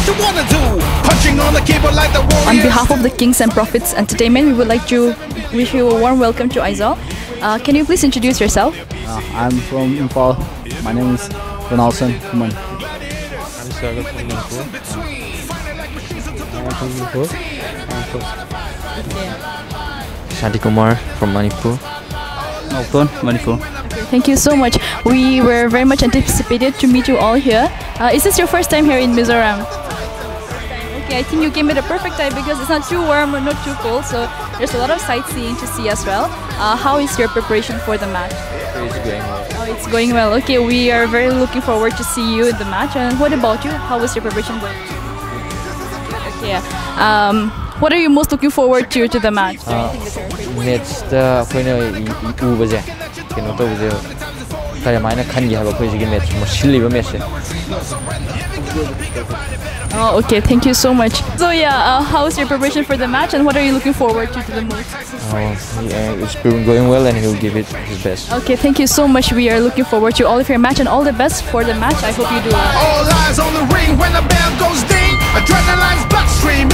you wanna do. Punching on the keyboard like the warriors. On behalf of the Kings and Profits Entertainment, we would like to wish you a warm welcome to Aizal. Can you please introduce yourself? I'm from Impal. My name is Ronaldson. Come on. I'm Syska from Manipur. I'm from Manipur. Shanti Kumar from Manipur. Manipur. Thank you so much. We were very much anticipated to meet you all here. Is this your first time here in Mizoram? Okay, I think you came at a perfect time because it's not too warm or not too cold, so there's a lot of sightseeing to see as well. How is your preparation for the match? It's going well. Oh, it's going well. Okay, we are very looking forward to see you in the match. And what about you? How is your preparation going? Okay. What are you most looking forward to the match? Match the final ubaje. Kino to ubaje. Kaya maina khangi haba khoi jigi match mo shiliba match. Oh, okay. Thank you so much. So yeah, how's your preparation for the match, and what are you looking forward to the most? It's going well, and he'll give it his best. Okay, thank you so much. We are looking forward to all of your match and all the best for the match. I hope you do well. All eyes on the ring when the bell goes ding. Adrenaline's bloodstream.